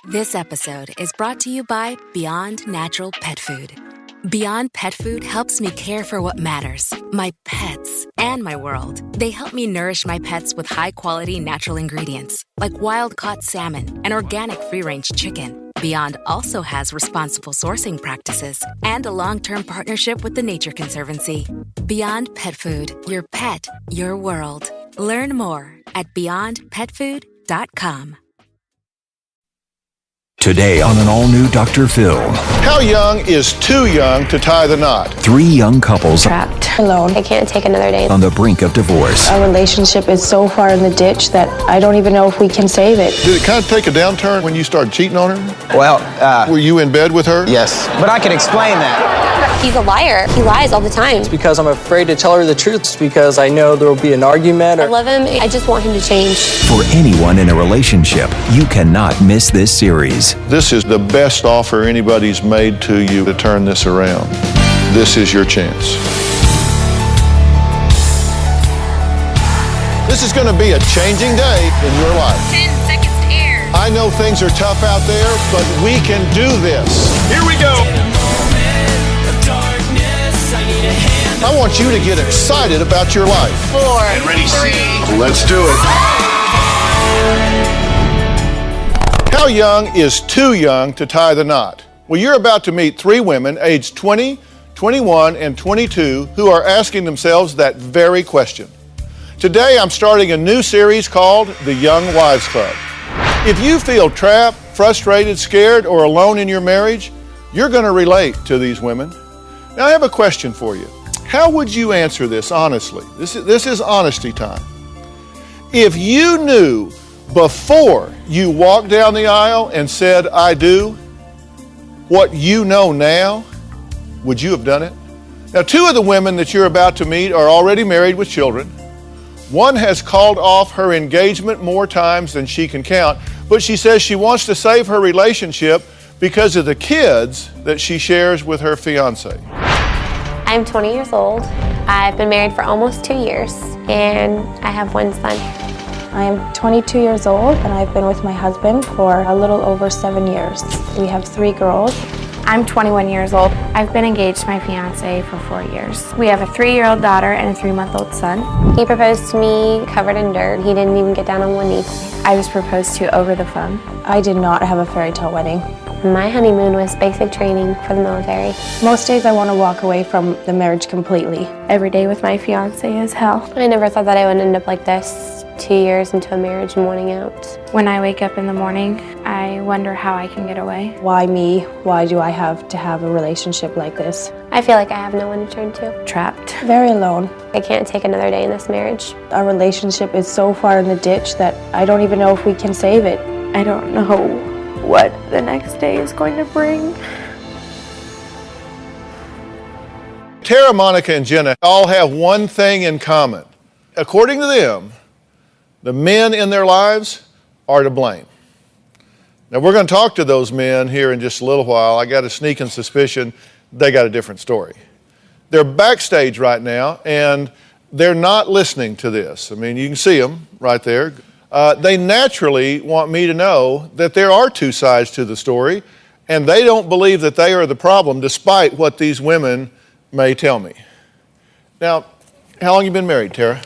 This episode is brought to you by Beyond Natural Pet Food. Beyond Pet Food helps me care for what matters, my pets, and my world. They help me nourish my pets with high-quality natural ingredients, like wild-caught salmon and organic free-range chicken. Beyond also has responsible sourcing practices and a long-term partnership with the Nature Conservancy. Beyond Pet Food, your pet, your world. Learn more at beyondpetfood.com. Today on an all-new Dr. Phil. How young is too young to tie the knot? 3 young couples Trapped. Alone. I can't take another day. on the brink of divorce. Our relationship is so far in the ditch that I don't even know if we can save it. Did it kind of take a downturn when you started cheating on her? Well, Were you in bed with her? yes. But I can explain that. He's a liar. He lies all the time. Because I'm afraid to tell her the truth. It's because I know there will be an argument. I love him. I just want him to change. For anyone in a relationship, you cannot miss this series. This is the best offer anybody's made to you to turn this around. This is your chance. This is going to be a changing day in your life. 10 seconds to air. I know things are tough out there, but we can do this. Here we go. I want you to get excited about your life. 4, Get ready, 3. Let's do it. How young is too young to tie the knot? Well, you're about to meet 3 women aged 20, 21, and 22 who are asking themselves that very question. Today, I'm starting a new series called The Young Wives Club. If you feel trapped, frustrated, scared, or alone in your marriage, you're going to relate to these women. Now, I have a question for you. How would you answer this honestly? This is honesty time. If you knew before you walked down the aisle and said, I do, what you know now, would you have done it? Now, 2 of the women that you're about to meet are already married with children. One has called off her engagement more times than she can count, but she says she wants to save her relationship because of the kids that she shares with her fiancé. I'm 20 years old. I've been married for almost 2 years, and I have 1 son. I am 22 years old and I've been with my husband for a little over 7 years. We have 3 girls. I'm 21 years old. I've been engaged to my fiancé for 4 years. We have a 3-year-old daughter and a 3-month-old son. He proposed to me covered in dirt. He didn't even get down on one knee. I was proposed to over the phone. I did not have a fairy tale wedding. My honeymoon was basic training for the military. Most days I want to walk away from the marriage completely. Every day with my fiancé is hell. I never thought that I would end up like this, 2 years into a marriage and wanting out. When I wake up in the morning, I wonder how I can get away. Why me? Why do I have to have a relationship like this? I feel like I have no one to turn to. Trapped. Very alone. I can't take another day in this marriage. Our relationship is so far in the ditch that I don't even know if we can save it. I don't know what the next day is going to bring. Tara, Monica, and Jenna all have one thing in common. According to them, the men in their lives are to blame. Now, we're going to talk to those men here in just a little while. I got a sneaking suspicion they got a different story. They're backstage right now, and they're not listening to this. I mean, you can see them right there. They naturally want me to know that there are 2 sides to the story, and they don't believe that they are the problem, despite what these women may tell me. Now, how long have you been married, Tara?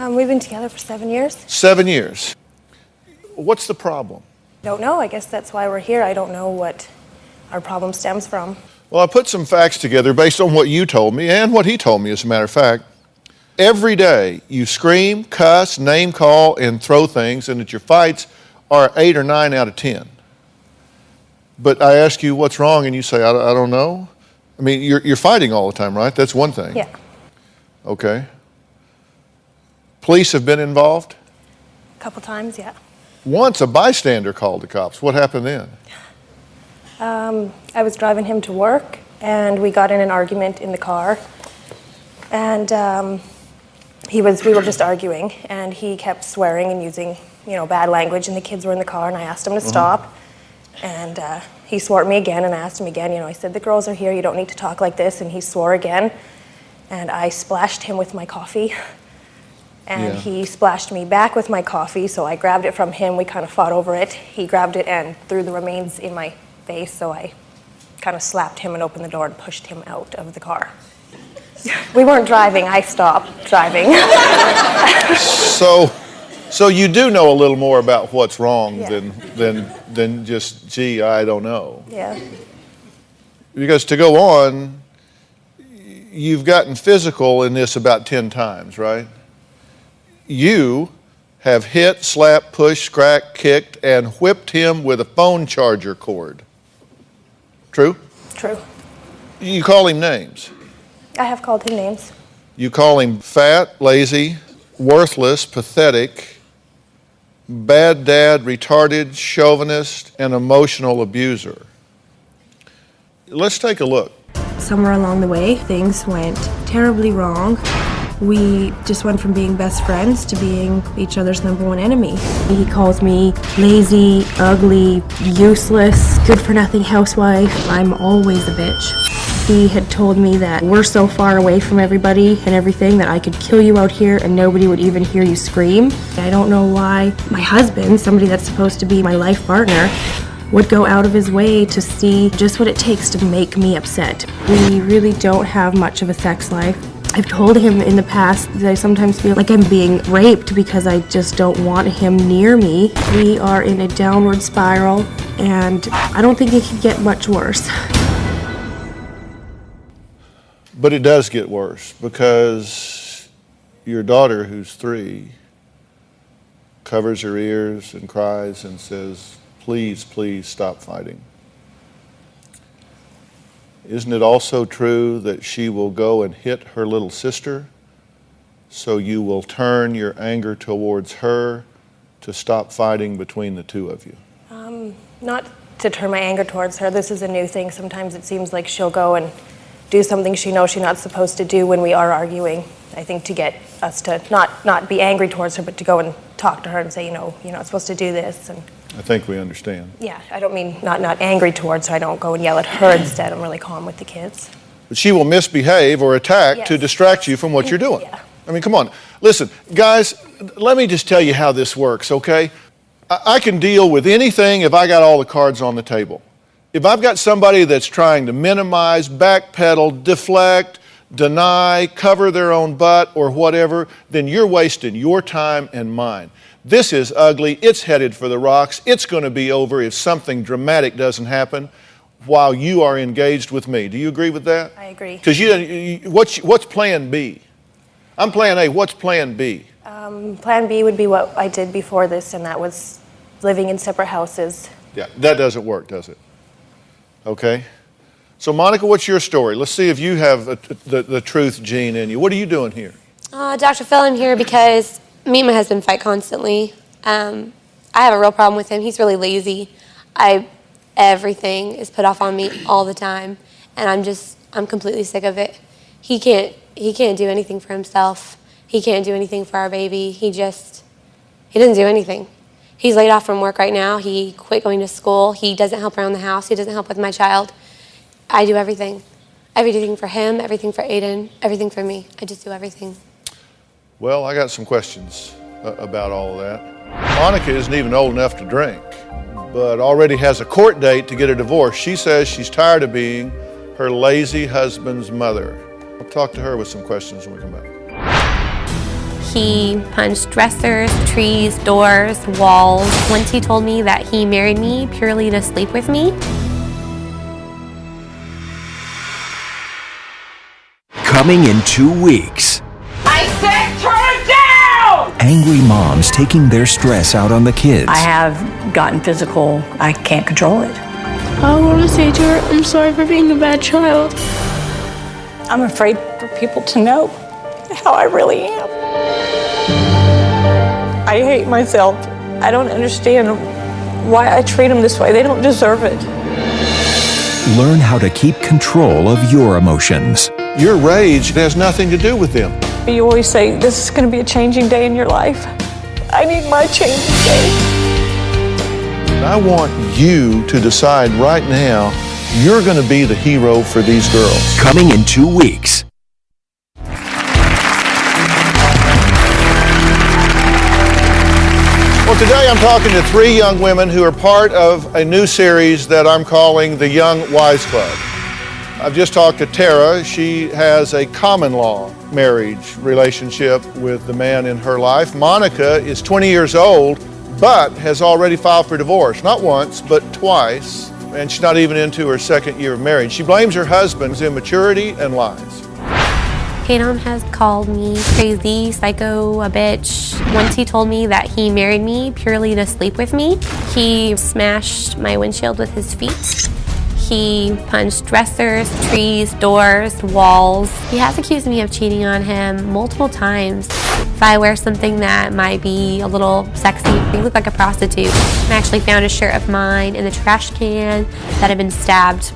We've been together for 7 years. 7 years. What's the problem? Don't know. I guess that's why we're here. I don't know what our problem stems from. Well, I put some facts together based on what you told me and what he told me, as a matter of fact. Every day you scream, cuss, name call, and throw things, and that your fights are 8 or 9 out of 10. But I ask you what's wrong, and you say, I don't know. I mean, you're fighting all the time, right? That's one thing. Yeah. Okay. Police have been involved? A couple times, yeah. Once a bystander called the cops. What happened then? I was driving him to work, and we got in an argument in the car. And we were just arguing, and he kept swearing and using, bad language, and the kids were in the car, and I asked him to stop. And he swore at me again, and I asked him again, I said, the girls are here, you don't need to talk like this, and he swore again. And I splashed him with my coffee. And he splashed me back with my coffee, so I grabbed it from him. We kind of fought over it. He grabbed it and threw the remains in my face, so I kind of slapped him and opened the door and pushed him out of the car. We weren't driving, I stopped driving. So you do know a little more about what's wrong than just, gee, I don't know. Yeah. Because to go on, you've gotten physical in this about 10 times, right? You have hit, slapped, pushed, scratched, kicked, and whipped him with a phone charger cord. True? True. You call him names. I have called him names. You call him fat, lazy, worthless, pathetic, bad dad, retarded, chauvinist, and emotional abuser. Let's take a look. Somewhere along the way, things went terribly wrong. We just went from being best friends to being each other's number one enemy. He calls me lazy, ugly, useless, good-for-nothing housewife. I'm always a bitch. He had told me that we're so far away from everybody and everything that I could kill you out here and nobody would even hear you scream. I don't know why my husband, somebody that's supposed to be my life partner, would go out of his way to see just what it takes to make me upset. We really don't have much of a sex life. I've told him in the past that I sometimes feel like I'm being raped because I just don't want him near me. We are in a downward spiral, and I don't think it could get much worse. But it does get worse because your daughter, who's 3, covers her ears and cries and says, please, please stop fighting. Isn't it also true that she will go and hit her little sister, so you will turn your anger towards her to stop fighting between the two of you? Not to turn my anger towards her. This is a new thing. Sometimes it seems like she'll go and do something she knows she's not supposed to do when we are arguing. I think to get us to not be angry towards her, but to go and talk to her and say, you're not supposed to do this. And I think we understand. yeah, I don't mean not angry towards her. I don't go and yell at her instead. I'm really calm with the kids. But she will misbehave or attack to distract you from what you're doing. Yeah. I mean, come on. Listen, guys, let me just tell you how this works, okay? I can deal with anything if I got all the cards on the table. If I've got somebody that's trying to minimize, backpedal, deflect, deny, cover their own butt or whatever, then you're wasting your time and mine. This is ugly. It's headed for the rocks. It's going to be over if something dramatic doesn't happen while you are engaged with me. Do you agree with that? I agree. Because what's plan B? I'm plan A. What's plan B? Plan B would be what I did before this, and that was living in separate houses. Yeah, that doesn't work, does it? Okay. So, Monica, what's your story? Let's see if you have the truth gene in you. What are you doing here? Dr. Phil, I'm here because me and my husband fight constantly. I have a real problem with him. He's really lazy. Everything is put off on me all the time, and I'm completely sick of it. He can't do anything for himself. He can't do anything for our baby. He doesn't do anything. He's laid off from work right now. He quit going to school. He doesn't help around the house. He doesn't help with my child. I do everything. Everything for him, everything for Aiden, everything for me. I just do everything. Well, I got some questions about all of that. Monica isn't even old enough to drink, but already has a court date to get a divorce. She says she's tired of being her lazy husband's mother. I'll talk to her with some questions when we come back. He punched dressers, trees, doors, walls. Once he told me that he married me purely to sleep with me. Coming in 2 weeks. I said turn down! Angry moms taking their stress out on the kids. I have gotten physical. I can't control it. I want to say to her, I'm sorry for being a bad child. I'm afraid for people to know how I really am. I hate myself. I don't understand why I treat them this way. They don't deserve it. Learn how to keep control of your emotions. Your rage has nothing to do with them. You always say, this is going to be a changing day in your life. I need my changing day. I want you to decide right now, you're going to be the hero for these girls. Coming in 2 weeks. Today I'm talking to three young women who are part of a new series that I'm calling the Young Wise Club. I've just talked to Tara. She has a common law marriage relationship with the man in her life. Monica is 20 years old, but has already filed for divorce, not once, but twice, and she's not even into her second year of marriage. She blames her husband's immaturity and lies. Cadum has called me crazy, psycho, a bitch. Once he told me that he married me purely to sleep with me. He smashed my windshield with his feet. He punched dressers, trees, doors, walls. He has accused me of cheating on him multiple times. If I wear something that might be a little sexy, you look like a prostitute. I actually found a shirt of mine in the trash can that had been stabbed.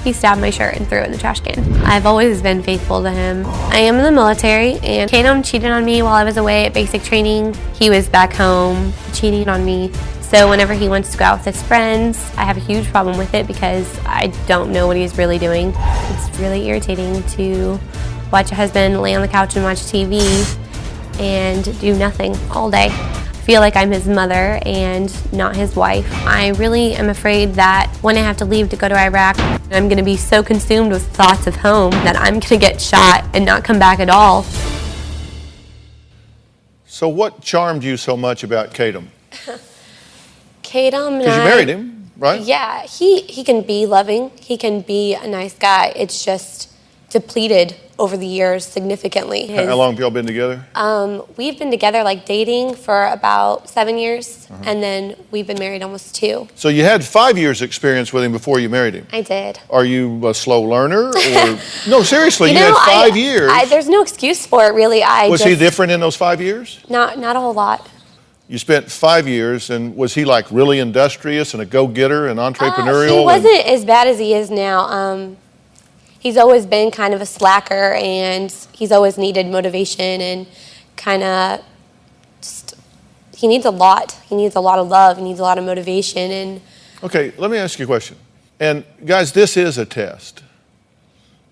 He stabbed my shirt and threw it in the trash can. I've always been faithful to him. I am in the military, and Cadum cheated on me while I was away at basic training. He was back home cheating on me. So whenever he wants to go out with his friends, I have a huge problem with it because I don't know what he's really doing. It's really irritating to watch a husband lay on the couch and watch TV and do nothing all day. I feel like I'm his mother and not his wife. I really am afraid that when I have to leave to go to Iraq, I'm gonna be so consumed with thoughts of home that I'm gonna get shot and not come back at all. So what charmed you so much about Cadum? Cadum, because you married him, right? Yeah, he can be loving. He can be a nice guy. It's just depleted over the years significantly. How long have y'all been together? We've been together like dating for about 7 years, and then we've been married almost 2. So you had 5 years experience with him before you married him. I did. Are you a slow learner? Or no, seriously, you know, had 5 years. There's no excuse for it, really. Was he different in those 5 years? Not a whole lot. You spent 5 years, and was he like really industrious and a go-getter and entrepreneurial? He wasn't as bad as he is now. He's always been kind of a slacker, and he's always needed motivation and kind of just, he needs a lot. He needs a lot of love. He needs a lot of motivation. And okay, let me ask you a question. And guys, this is a test.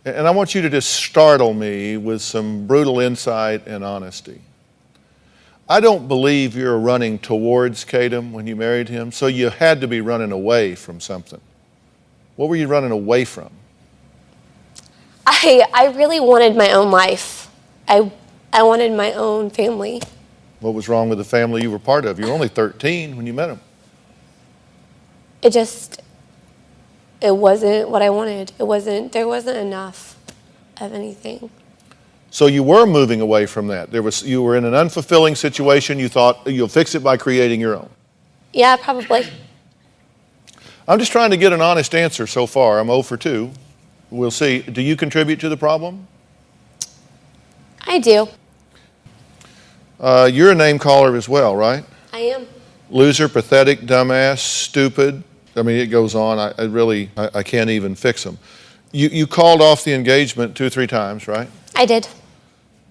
And I want you to just startle me with some brutal insight and honesty. I don't believe you're running towards Cadum when you married him, so you had to be running away from something. What were you running away from? I really wanted my own life. I wanted my own family. What was wrong with the family you were part of? You were only 13 when you met him. It wasn't what I wanted. There wasn't enough of anything. So you were moving away from that. You were in an unfulfilling situation. You thought you'll fix it by creating your own. Yeah, probably. I'm just trying to get an honest answer so far. I'm 0 for 2. We'll see. Do you contribute to the problem? I do. You're a name caller as well, right? I am. Loser, pathetic, dumbass, stupid. I mean, it goes on. I can't even fix them. You called off the engagement 2 or 3 times, right? I did.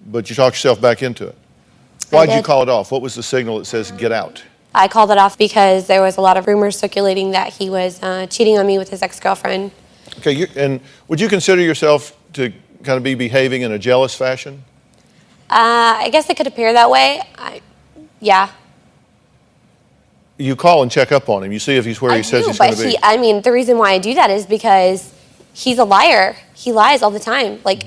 But you talked yourself back into it. Why'd you call it off? What was the signal that says get out? I called it off because there was a lot of rumors circulating that he was cheating on me with his ex-girlfriend. Okay, and would you consider yourself to kind of be behaving in a jealous fashion? I guess it could appear that way. Yeah. You call and check up on him. You see if he's where he says he's going to be. I mean, the reason why I do that is because he's a liar. He lies all the time. Like,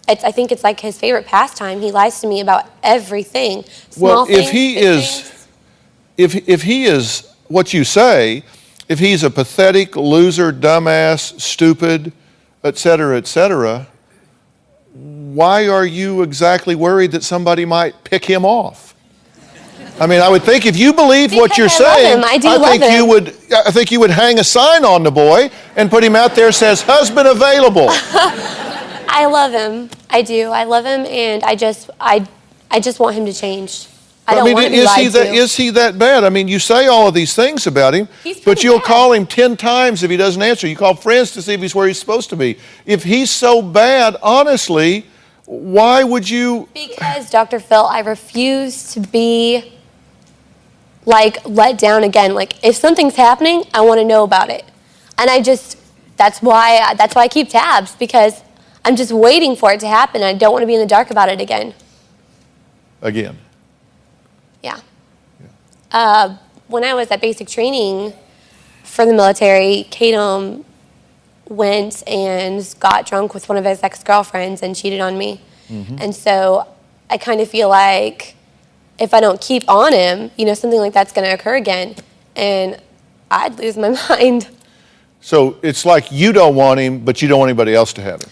I think it's like his favorite pastime. He lies to me about everything. Small things, if he is what you say, if he's a pathetic, loser, dumbass, stupid, et cetera, why are you exactly worried that somebody might pick him off? I mean, I would think if you believe what you're saying, I think you would hang a sign on the boy and put him out there that says, husband available. I love him. I do. I love him, and I just want him to change. I don't want to be lied to. Is he that bad? I mean, you say all of these things about him, but you'll call him 10 times if he doesn't answer. You call friends to see if he's where he's supposed to be. If he's so bad, honestly, why would you? Because, Dr. Phil, I refuse to be, like, let down again. Like, if something's happening, I want to know about it. And that's why I keep tabs, because I'm just waiting for it to happen. I don't want to be in the dark about it again. Again. Yeah. When I was at basic training for the military, Cadum went and got drunk with one of his ex-girlfriends and cheated on me. And so I kind of feel like if I don't keep on him, you know, something like that's going to occur again, and I'd lose my mind. So it's like you don't want him, but you don't want anybody else to have him.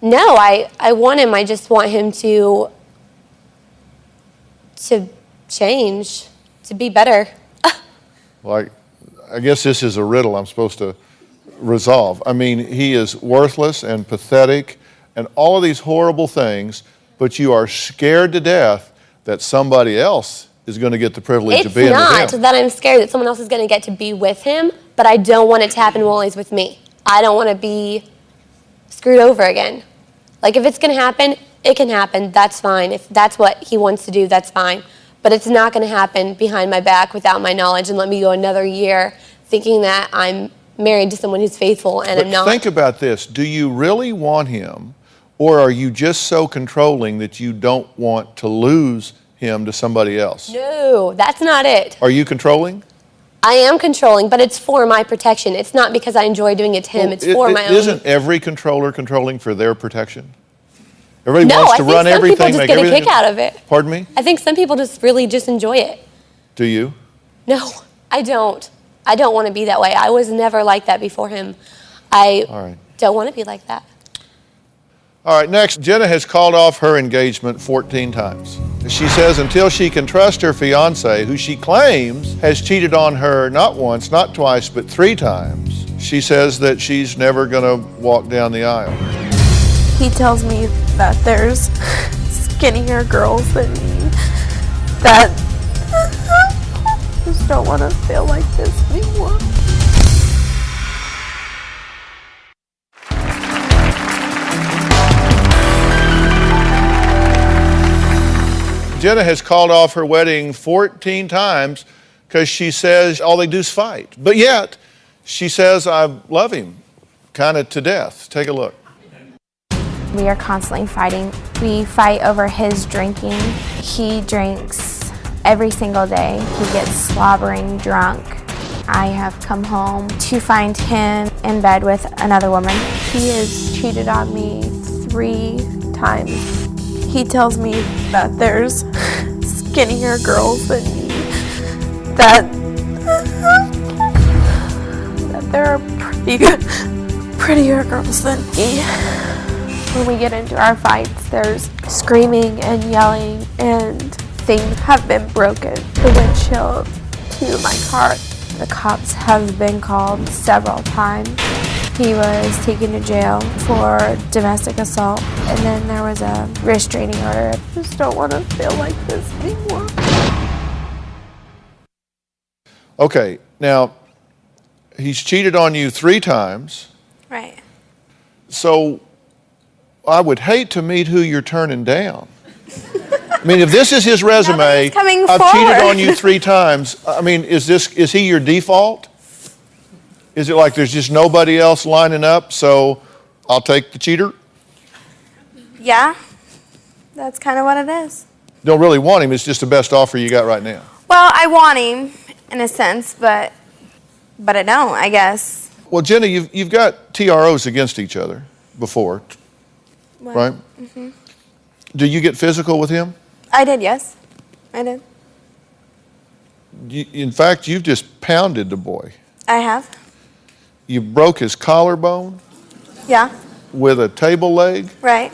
No, I want him. I just want him to change, to be better. Well, I guess this is a riddle I'm supposed to resolve. I mean, he is worthless and pathetic and all of these horrible things, but you are scared to death that somebody else is going to get the privilege of being with him. It's not that I'm scared that someone else is going to get to be with him, but I don't want it to happen while he's with me. I don't want to be screwed over again. Like, if it's going to happen, it can happen. That's fine. If that's what he wants to do, that's fine. But it's not going to happen behind my back without my knowledge and let me go another year thinking that I'm married to someone who's faithful and I'm not. Think about this. Do you really want him, or are you just so controlling that you don't want to lose him to somebody else? No, that's not it. Are you controlling? I am controlling, but it's for my protection. It's not because I enjoy doing it to him. It's for my own. Isn't every controller controlling for their protection? Everybody wants to run everything, make everything. No, I think some people just get a kick out of it. Pardon me? I think some people just really just enjoy it. Do you? No, I don't. I don't want to be that way. I was never like that before him. I don't want to be like that. All right, next, Jenna has called off her engagement 14 times. She says until she can trust her fiancé, who she claims has cheated on her not once, not twice, but 3 times, she says that she's never going to walk down the aisle. He tells me that there's skinnier girls than me, that I just don't want to feel like this anymore. Jenna has called off her wedding 14 times because she says all they do is fight. But yet, she says, I love him, kind of to death. Take a look. We are constantly fighting. We fight over his drinking. He drinks every single day. He gets slobbering drunk. I have come home to find him in bed with another woman. He has cheated on me 3 times. He tells me that there's skinnier girls than me, that there are prettier girls than me. When we get into our fights, there's screaming and yelling, and things have been broken. The windshield to my car, the cops have been called several times. He was taken to jail for domestic assault, and then there was a restraining order. I just don't want to feel like this anymore. Okay, now, he's cheated on you 3 times. Right. So, I would hate to meet who you're turning down. I mean, if this is his resume, I've cheated on you 3 times. I mean, is he your default? Is it like there's just nobody else lining up, so I'll take the cheater? Yeah, that's kind of what it is. Don't really want him, it's just the best offer you got right now. Well, I want him in a sense, but I don't, I guess. Well, Jenna, you've got TROs against each other before, right? Mm-hmm. Do you get physical with him? I did, yes. I did. In fact, you've just pounded the boy. I have. You broke his collarbone? Yeah. With a table leg? Right.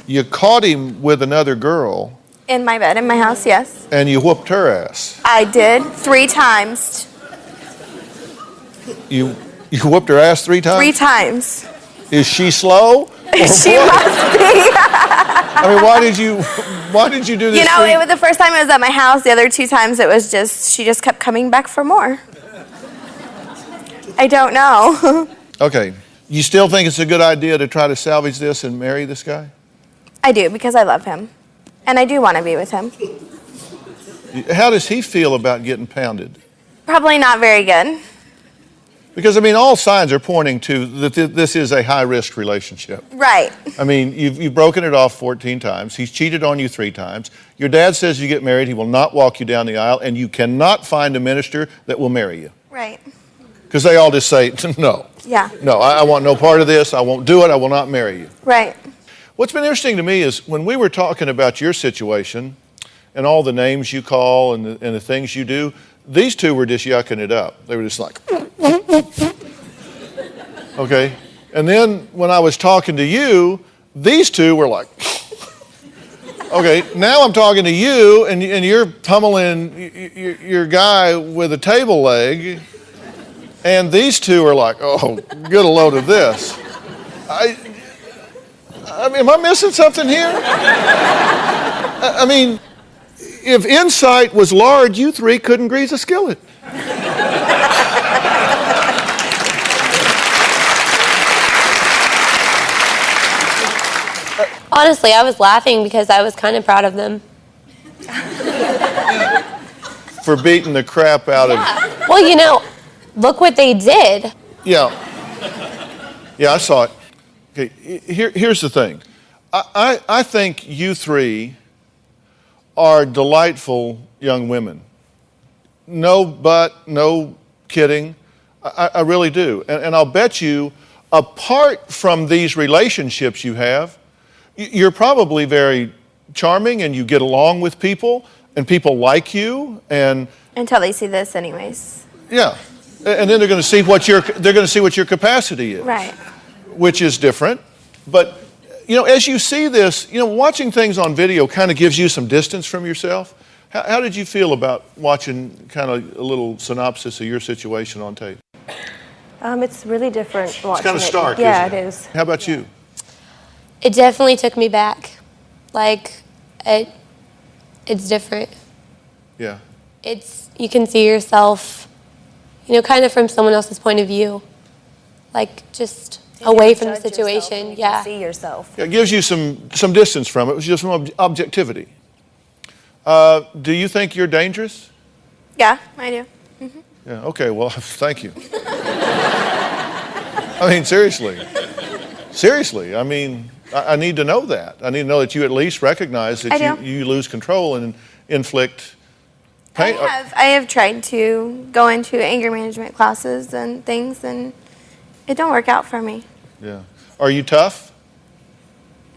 You caught him with another girl. In my bed, in my house, yes. And you whooped her ass. I did, 3 times. You whooped her ass 3 times? 3 times. Is she slow? She must be. I mean, why did you do this? You know, it was the first time it was at my house. The other 2 times it was just, she just kept coming back for more. I don't know. Okay. You still think it's a good idea to try to salvage this and marry this guy? I do, because I love him. And I do want to be with him. How does he feel about getting pounded? Probably not very good. Because, I mean, all signs are pointing to that this is a high-risk relationship. Right. I mean, you've broken it off 14 times. He's cheated on you 3 times. Your dad says you get married, he will not walk you down the aisle, and you cannot find a minister that will marry you. Right. Because they all just say, no. Yeah. No, I want no part of this. I won't do it. I will not marry you. Right. What's been interesting to me is when we were talking about your situation and all the names you call and the things you do, these two were just yucking it up. They were just like, okay. And then when I was talking to you, these two were like, okay, now I'm talking to you and you're pummeling your guy with a table leg, and these two are like, oh, get a load of this. I mean, am I missing something here? I mean, if insight was large, you three couldn't grease a skillet. Honestly, I was laughing because I was kind of proud of them. For beating the crap out of... Well, you know, look what they did. Yeah. Yeah, I saw it. Okay, here's the thing. I think you three are delightful young women. No but, no kidding. I really do. And I'll bet you, apart from these relationships you have, you're probably very charming and you get along with people and people like you and... Until they see this anyways. Yeah. And then they're going to see what your capacity is. Right. Which is different. But, you know, as you see this, you know, watching things on video kind of gives you some distance from yourself. How did you feel about watching kind of a little synopsis of your situation on tape? It's really different watching It's kind of stark, Yeah, isn't it is. How about you? It definitely took me back. Like, it's different. Yeah. You can see yourself, you know, kind of from someone else's point of view. Like, just away from the situation. Yeah. See yourself. Yeah, it gives you some distance from it. It was just some objectivity. Do you think you're dangerous? Yeah, I do. Mm-hmm. Yeah, okay, well, thank you. I mean, seriously. Seriously, I mean, I need to know that. I need to know that you at least recognize that you lose control and inflict pain. I have tried to go into anger management classes and things, and it don't work out for me. Yeah. Are you tough?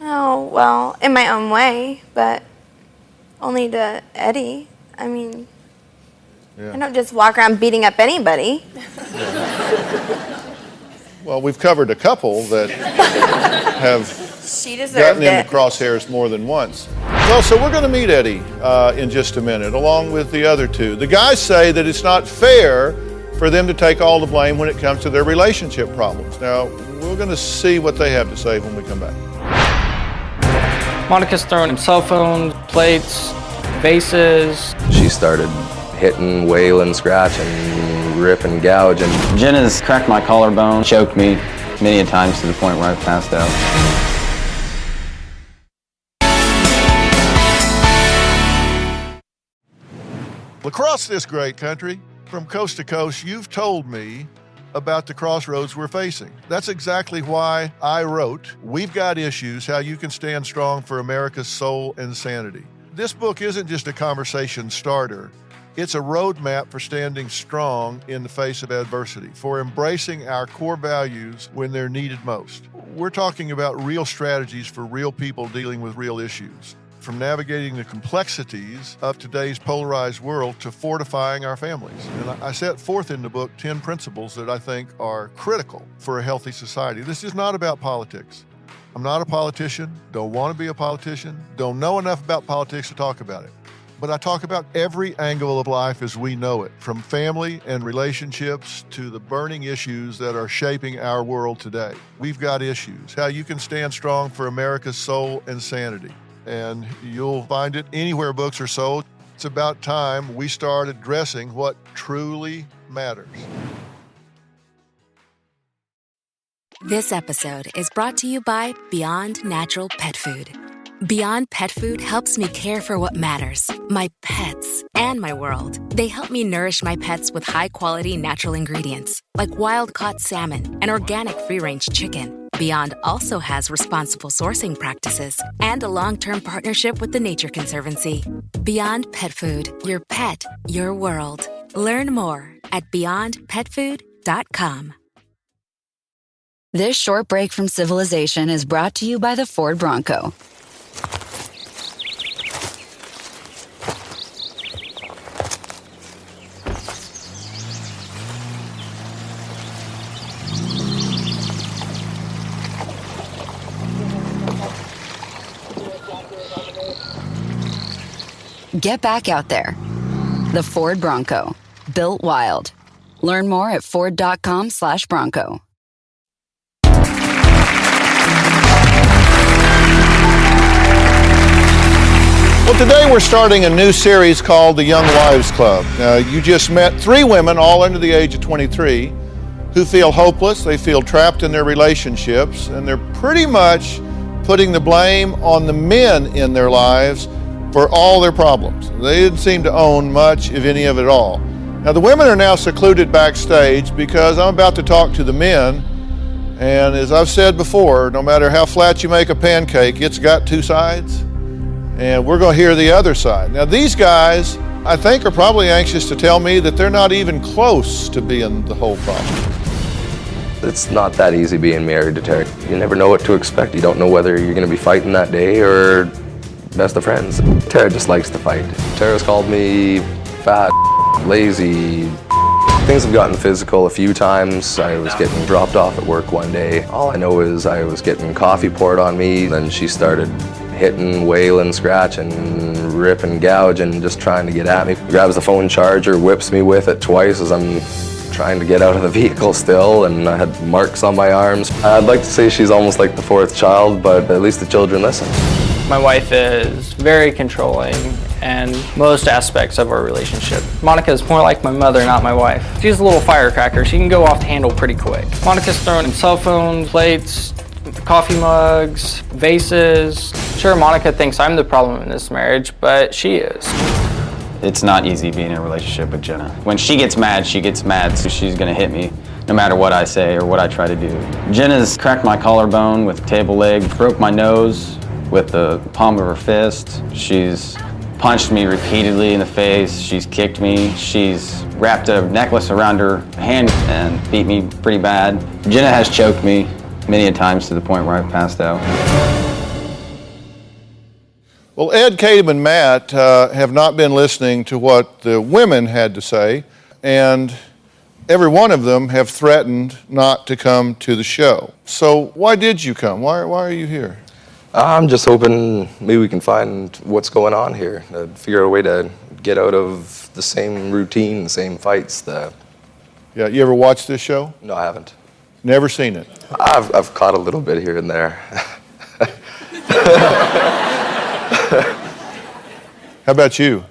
Oh, well, in my own way, but only to Eddie. I mean, I don't just walk around beating up anybody. Well, we've covered a couple that have gotten in the crosshairs more than once. Well, so we're going to meet Eddie in just a minute, along with the other two. The guys say that it's not fair for them to take all the blame when it comes to their relationship problems. Now, we're going to see what they have to say when we come back. Monica's throwing cell phones, plates, vases. She started hitting, wailing, scratching, ripping, gouging. Jenna's cracked my collarbone, choked me many a times to the point where I passed out. Across this great country, from coast to coast, you've told me about the crossroads we're facing. That's exactly why I wrote We've Got Issues, How You Can Stand Strong for America's Soul and Sanity. This book isn't just a conversation starter. It's a roadmap for standing strong in the face of adversity, for embracing our core values when they're needed most. We're talking about real strategies for real people dealing with real issues, from navigating the complexities of today's polarized world to fortifying our families. And I set forth in the book 10 principles that I think are critical for a healthy society. This is not about politics. I'm not a politician, don't want to be a politician, don't know enough about politics to talk about it. But I talk about every angle of life as we know it, from family and relationships to the burning issues that are shaping our world today. We've got issues. How you can stand strong for America's soul and sanity. And you'll find it anywhere books are sold. It's about time we start addressing what truly matters. This episode is brought to you by Beyond Natural Pet Food. Beyond Pet Food helps me care for what matters, my pets and my world. They help me nourish my pets with high-quality natural ingredients, like wild-caught salmon and organic free-range chicken. Beyond also has responsible sourcing practices and a long-term partnership with the Nature Conservancy. Beyond Pet Food, your pet, your world. Learn more at beyondpetfood.com. This short break from civilization is brought to you by the Ford Bronco. Get back out there. The Ford Bronco. Built wild. Learn more at ford.com/Bronco. Well, today we're starting a new series called the Young Wives Club. You just met 3 women, all under the age of 23, who feel hopeless, they feel trapped in their relationships, and they're pretty much putting the blame on the men in their lives for all their problems. They didn't seem to own much, if any of it all. Now, the women are now secluded backstage because I'm about to talk to the men, and as I've said before, no matter how flat you make a pancake, it's got 2 sides, and we're going to hear the other side. Now, these guys, I think, are probably anxious to tell me that they're not even close to being the whole problem. It's not that easy being married to Tara. You never know what to expect. You don't know whether you're going to be fighting that day or best of friends. Tara just likes to fight. Tara's called me fat, lazy. Things have gotten physical a few times. I was getting dropped off at work one day. All I know is I was getting coffee poured on me. Then she started hitting, wailing, scratching, ripping, gouging, just trying to get at me. Grabs the phone charger, whips me with it twice as I'm trying to get out of the vehicle still, and I had marks on my arms. I'd like to say she's almost like the 4th child, but at least the children listen. My wife is very controlling in most aspects of our relationship. Monica is more like my mother, not my wife. She's a little firecracker. She can go off the handle pretty quick. Monica's throwing in cell phones, plates, coffee mugs, vases. Sure, Monica thinks I'm the problem in this marriage, but she is. It's not easy being in a relationship with Jenna. When she gets mad, so she's gonna hit me no matter what I say or what I try to do. Jenna's cracked my collarbone with a table leg, broke my nose with the palm of her fist. She's punched me repeatedly in the face. She's kicked me. She's wrapped a necklace around her hand and beat me pretty bad. Jenna has choked me many a times to the point where I've passed out. Well, Ed, Cadum, and Matt have not been listening to what the women had to say, and every one of them have threatened not to come to the show. So why did you come? Why are you here? I'm just hoping maybe we can find what's going on here, figure out a way to get out of the same routine, the same fights. Yeah, you ever watched this show? No, I haven't. Never seen it? I've caught a little bit here and there. How about you?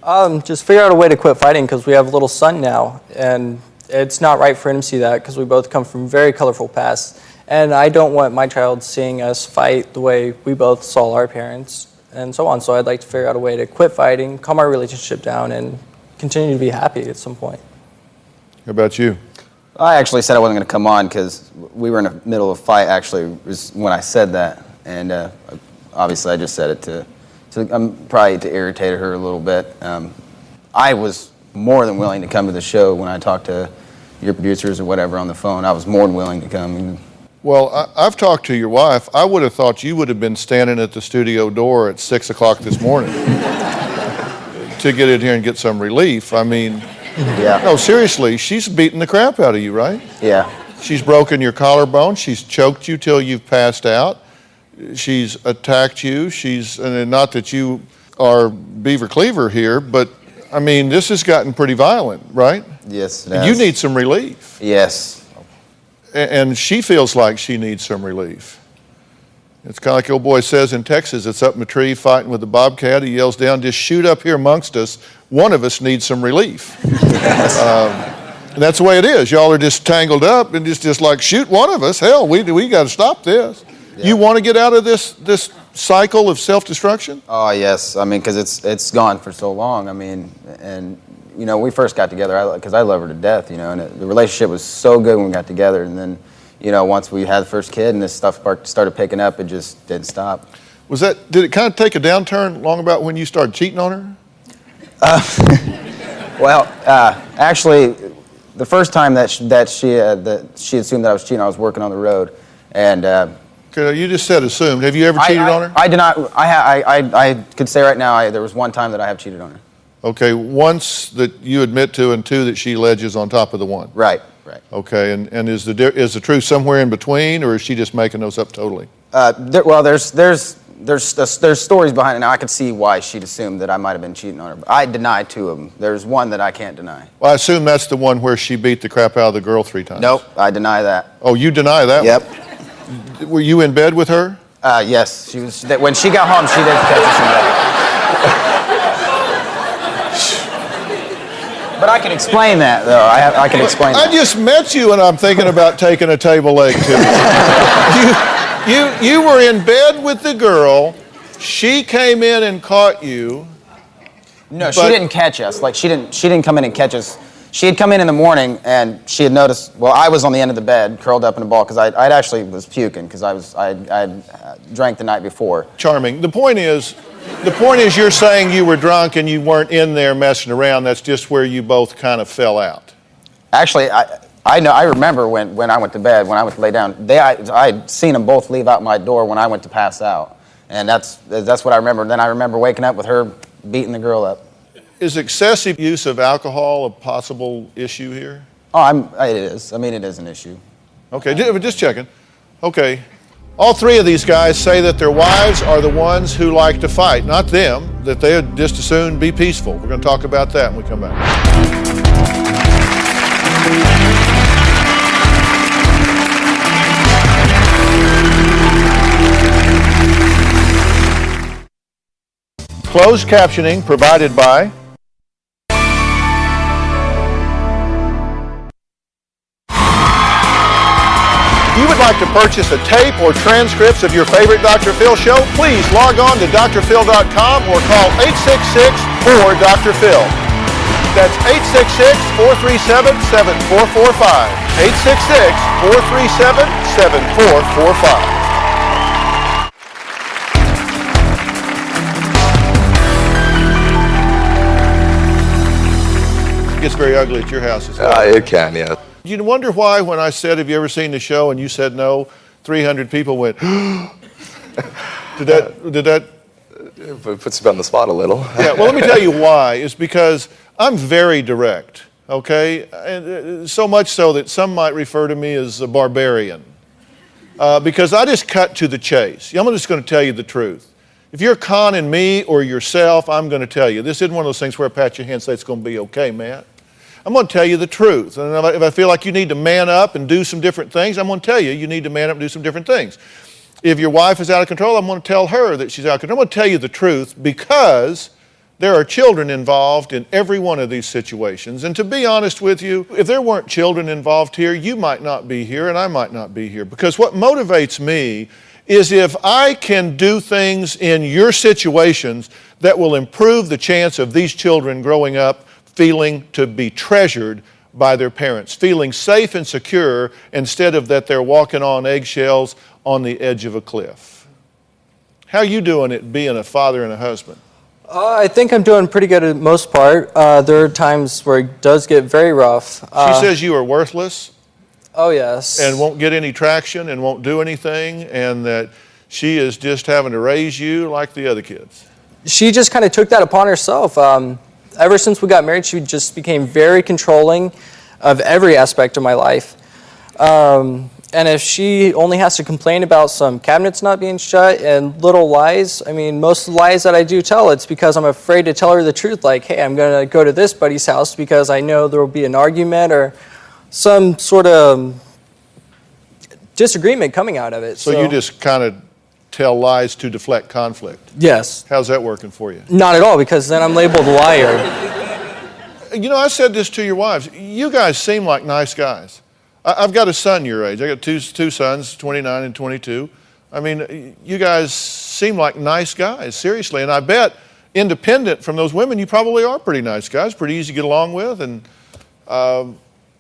Just figure out a way to quit fighting because we have a little son now, and it's not right for him to see that because we both come from very colorful pasts. And I don't want my child seeing us fight the way we both saw our parents and so on. So I'd like to figure out a way to quit fighting, calm our relationship down, and continue to be happy at some point. How about you? I actually said I wasn't going to come on because we were in the middle of a fight, actually, was when I said that. And obviously I just said it to probably to irritate her a little bit. I was more than willing to come to the show when I talked to your producers or whatever on the phone. I was more than willing to come. Well, I've talked to your wife. I would have thought you would have been standing at the studio door at 6 o'clock this morning to get in here and get some relief. I mean, yeah. No, seriously, she's beating the crap out of you, right? Yeah. She's broken your collarbone. She's choked you till you've passed out. She's attacked you. And not that you are Beaver Cleaver here, but I mean, this has gotten pretty violent, right? Yes, it has. You need some relief. Yes. And she feels like she needs some relief. It's kind of like the old boy says in Texas, it's up in a tree fighting with the bobcat. He yells down, just shoot up here amongst us. One of us needs some relief. Yes. And that's the way it is. Y'all are just tangled up and just like, shoot one of us. Hell, we got to stop this. Yeah. You want to get out of this cycle of self-destruction? Oh, yes. I mean, because it's gone for so long. I mean, and we first got together because I love her to death, and the relationship was so good when we got together, and then, once we had the first kid and this stuff started picking up, it just didn't stop. Did it kind of take a downturn long about when you started cheating on her? Well, actually, the first time that she assumed that I was cheating, I was working on the road, and. You just said assumed. Have you ever cheated on her? I did not. I could say right now there was one time that I have cheated on her. Okay, once that you admit to, and two that she alleges on top of the one. Right. Okay, and is the truth somewhere in between, or is she just making those up totally? There's stories behind it. Now I could see why she'd assumed that I might have been cheating on her. But I deny two of them. There's one that I can't deny. Well, I assume that's the one where she beat the crap out of the girl 3 times. Nope, I deny that. Oh, you deny that? Yep. Were you in bed with her? Yes. She was. When she got home, she did catch us in bed. But I can explain that, though. I can explain that. I just met you, and I'm thinking about taking a table leg to you. You were in bed with the girl. She came in and caught you. No, she didn't catch us. Like she didn't come in and catch us. She had come in the morning and she had noticed. Well, I was on the end of the bed, curled up in a ball, because I actually was puking because I drank the night before. Charming. The point is, you're saying you were drunk and you weren't in there messing around. That's just where you both kind of fell out. Actually, I remember when I went to bed, when I went to lay down. I'd seen them both leave out my door when I went to pass out, and that's what I remember. Then I remember waking up with her beating the girl up. Is excessive use of alcohol a possible issue here? Oh, it is. I mean, it is an issue. Okay, just checking. Okay. All 3 of these guys say that their wives are the ones who like to fight, not them, that they would just as soon be peaceful. We're going to talk about that when we come back. Closed captioning provided by If you would like to purchase a tape or transcripts of your favorite Dr. Phil show, please log on to drphil.com or call 866-4-DR-PHIL. That's 866-437-7445. 866-437-7445. It gets very ugly at your house as well. It can, yeah. You wonder why when I said, have you ever seen the show, and you said no, 300 people went, did that? It puts you on the spot a little. Yeah, well, let me tell you why. It's because I'm very direct, okay? And so much so that some might refer to me as a barbarian. Because I just cut to the chase. I'm just going to tell you the truth. If you're conning me or yourself, I'm going to tell you. This isn't one of those things where I pat your hand and say it's going to be okay, Matt. I'm going to tell you the truth. And if I feel like you need to man up and do some different things, I'm going to tell you, you need to man up and do some different things. If your wife is out of control, I'm going to tell her that she's out of control. I'm going to tell you the truth because there are children involved in every one of these situations. And to be honest with you, if there weren't children involved here, you might not be here and I might not be here. Because what motivates me is if I can do things in your situations that will improve the chance of these children growing up feeling to be treasured by their parents, feeling safe and secure instead of that they're walking on eggshells on the edge of a cliff. How are you doing at being a father and a husband? I think I'm doing pretty good at most part. There are times where it does get very rough. She says you are worthless. Oh, yes. And won't get any traction and won't do anything, and that she is just having to raise you like the other kids. She just kind of took that upon herself. Ever since we got married, she just became very controlling of every aspect of my life. And if she only has to complain about some cabinets not being shut and little lies, I mean, most of the lies that I do tell, it's because I'm afraid to tell her the truth. Like, hey, I'm going to go to this buddy's house because I know there will be an argument or some sort of disagreement coming out of it. So you just kind of tell lies to deflect conflict? Yes. How's that working for you? Not at all, because then I'm labeled a liar. You know, I said this to your wives. You guys seem like nice guys. I've got a son your age. I got two sons, 29 and 22. I mean, you guys seem like nice guys, seriously. And I bet, independent from those women, you probably are pretty nice guys, pretty easy to get along with. And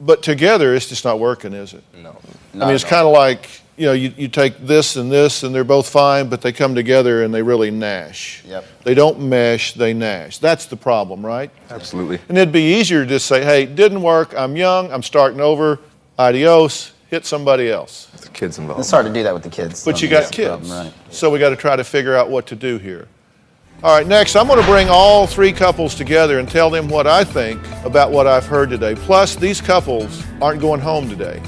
But together, it's just not working, is it? No. I mean, it's kind of like, you take this, and they're both fine, but they come together and they really gnash. Yep. They don't mesh, they gnash. That's the problem, right? Absolutely. And it'd be easier to just say, hey, didn't work, I'm young, I'm starting over, adios, hit somebody else. The kids involved. It's hard to do that with the kids. But you got kids. Right. So we got to try to figure out what to do here. All right, next, I'm going to bring all three couples together and tell them what I think about what I've heard today. Plus, these couples aren't going home today.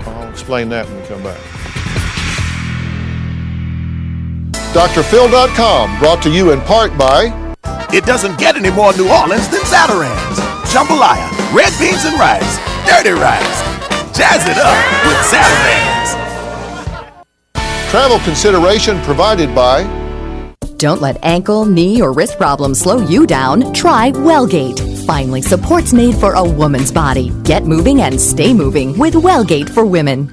I'll explain that when we come back. DrPhil.com, brought to you in part by... It doesn't get any more New Orleans than Zatarain's. Jambalaya, red beans and rice, dirty rice. Jazz it up with Zatarain's. Travel consideration provided by... Don't let ankle, knee, or wrist problems slow you down. Try Wellgate. Finally, support's made for a woman's body. Get moving and stay moving with Wellgate for Women.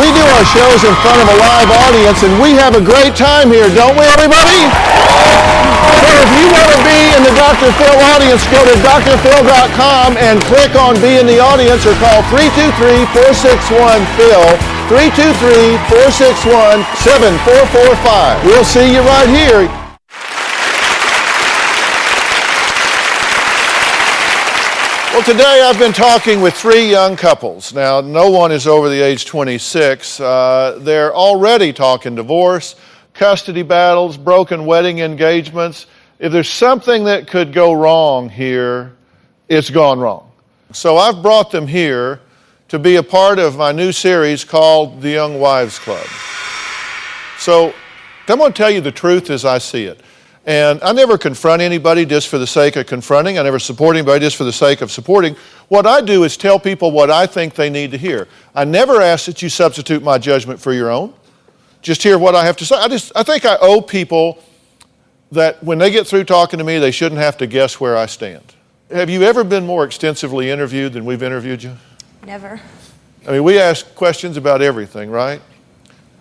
We do our shows in front of a live audience, and we have a great time here, don't we, everybody? So if you want to be in the Dr. Phil audience, go to drphil.com and click on Be in the Audience or call 323-461-PHIL, 323-461-7445. We'll see you right here. Well, today I've been talking with three young couples. Now, no one is over the age 26. They're already talking divorce, custody battles, broken wedding engagements. If there's something that could go wrong here, it's gone wrong. So I've brought them here to be a part of my new series called The Young Wives Club. So I'm going to tell you the truth as I see it. And I never confront anybody just for the sake of confronting. I never support anybody just for the sake of supporting. What I do is tell people what I think they need to hear. I never ask that you substitute my judgment for your own. Just hear what I have to say. I think I owe people that when they get through talking to me, they shouldn't have to guess where I stand. Have you ever been more extensively interviewed than we've interviewed you? Never. I mean, we ask questions about everything, right?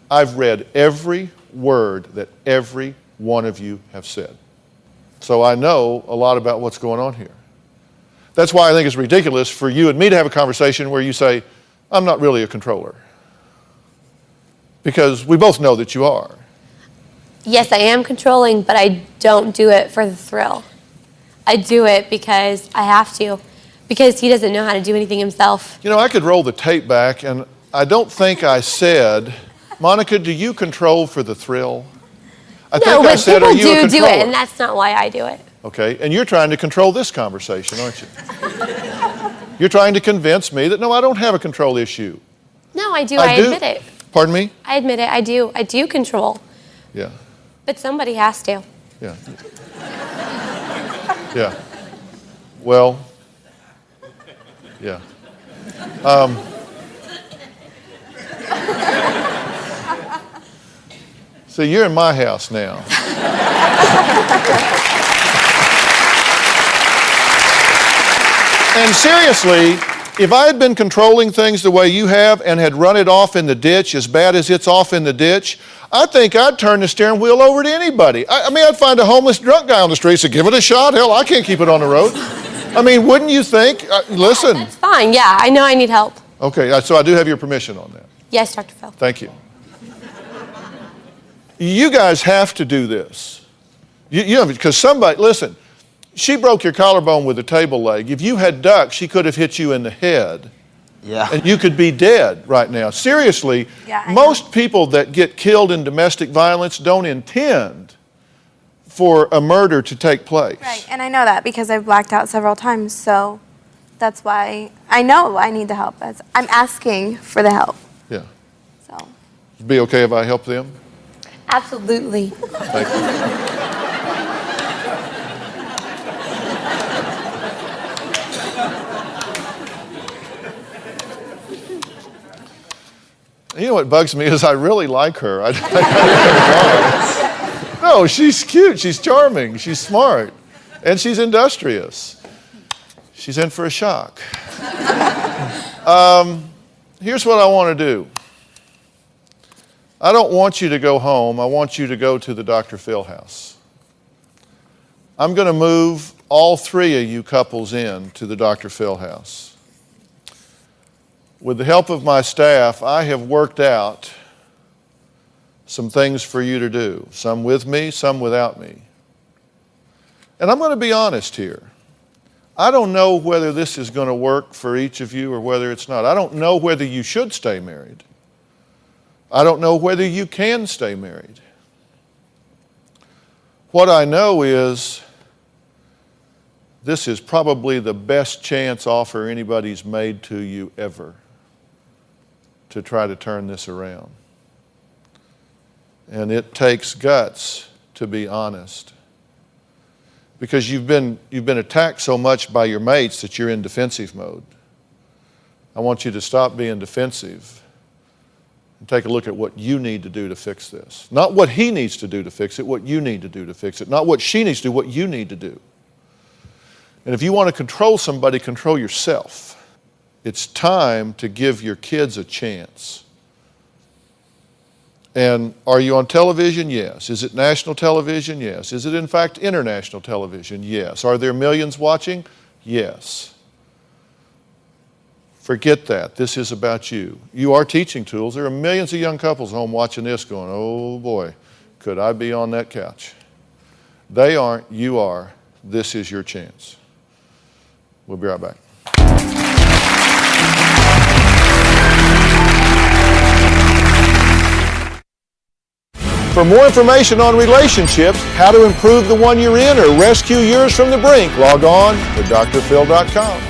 I've read every word that every one of you have said. So I know a lot about what's going on here. That's why I think it's ridiculous for you and me to have a conversation where you say, I'm not really a controller. Because we both know that you are. Yes, I am controlling, but I don't do it for the thrill. I do it because I have to, because he doesn't know how to do anything himself. You know, I could roll the tape back, and I don't think I said, Monica, do you control for the thrill? I think I said, are you a controller? People do it, and that's not why I do it. Okay, and you're trying to control this conversation, aren't you? You're trying to convince me that, no, I don't have a control issue. No, I do. I admit it. Pardon me? I admit it. I do. I do control. Yeah. But somebody has to. Yeah. Yeah. Well, yeah. So you're in my house now. And seriously, if I had been controlling things the way you have and had run it off in the ditch as bad as it's off in the ditch, I think I'd turn the steering wheel over to anybody. I mean, I'd find a homeless drunk guy on the street and say, give it a shot. Hell, I can't keep it on the road. I mean, wouldn't you think? Listen. That's fine. Yeah, I know I need help. Okay, so I do have your permission on that. Yes, Dr. Phil. Thank you. You guys have to do this. You know, because somebody, listen, she broke your collarbone with a table leg. If you had ducked, she could have hit you in the head. Yeah. And you could be dead right now. Seriously, most people that get killed in domestic violence don't intend for a murder to take place. Right, and I know that because I've blacked out several times, so that's why I know I need the help. I'm asking for the help. Yeah. So. It'd be okay if I help them? Absolutely. Thank you. You know what bugs me is I really like her. No, she's cute, she's charming, she's smart, and she's industrious. She's in for a shock. Here's what I want to do. I don't want you to go home. I want you to go to the Dr. Phil house. I'm going to move all three of you couples in to the Dr. Phil house. With the help of my staff, I have worked out some things for you to do, some with me, some without me. And I'm going to be honest here. I don't know whether this is going to work for each of you or whether it's not. I don't know whether you should stay married. I don't know whether you can stay married. What I know is this is probably the best chance offer anybody's made to you ever to try to turn this around. And it takes guts to be honest. Because you've been attacked so much by your mates that you're in defensive mode. I want you to stop being defensive and take a look at what you need to do to fix this. Not what he needs to do to fix it, what you need to do to fix it. Not what she needs to do, what you need to do. And if you want to control somebody, control yourself. It's time to give your kids a chance. And are you on television? Yes. Is it national television? Yes. Is it in fact international television? Yes. Are there millions watching? Yes. Forget that. This is about you. You are teaching tools. There are millions of young couples home watching this going, oh boy, could I be on that couch? They aren't, you are. This is your chance. We'll be right back. For more information on relationships, how to improve the one you're in, or rescue yours from the brink, log on to drphil.com.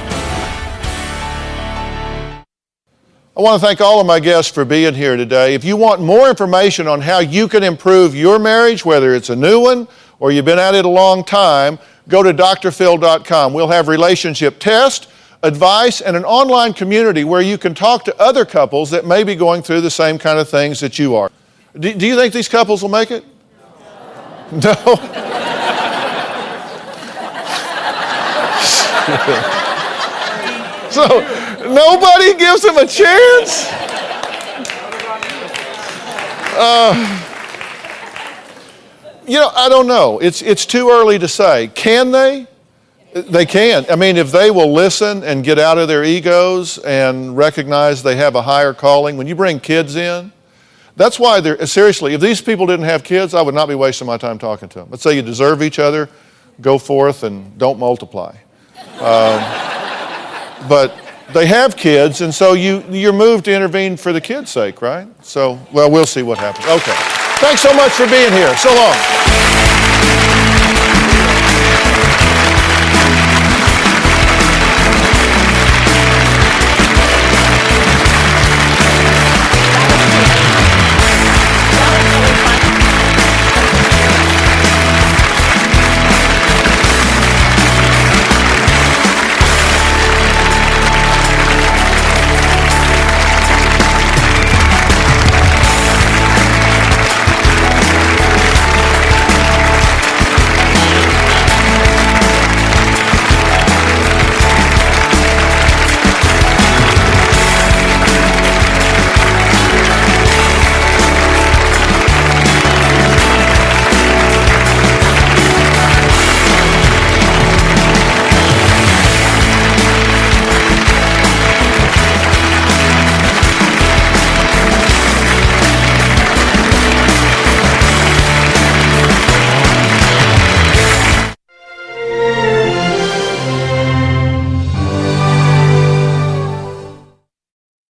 I want to thank all of my guests for being here today. If you want more information on how you can improve your marriage, whether it's a new one or you've been at it a long time, go to drphil.com. We'll have relationship tests, advice, and an online community where you can talk to other couples that may be going through the same kind of things that you are. Do you think these couples will make it? No? So, nobody gives them a chance? I don't know. It's too early to say. Can they? They can. I mean, if they will listen and get out of their egos and recognize they have a higher calling. When you bring kids in, that's why seriously, if these people didn't have kids, I would not be wasting my time talking to them. Let's say you deserve each other, go forth and don't multiply. But they have kids, and so you're moved to intervene for the kids' sake, right? So, well, we'll see what happens. Okay. Thanks so much for being here. So long.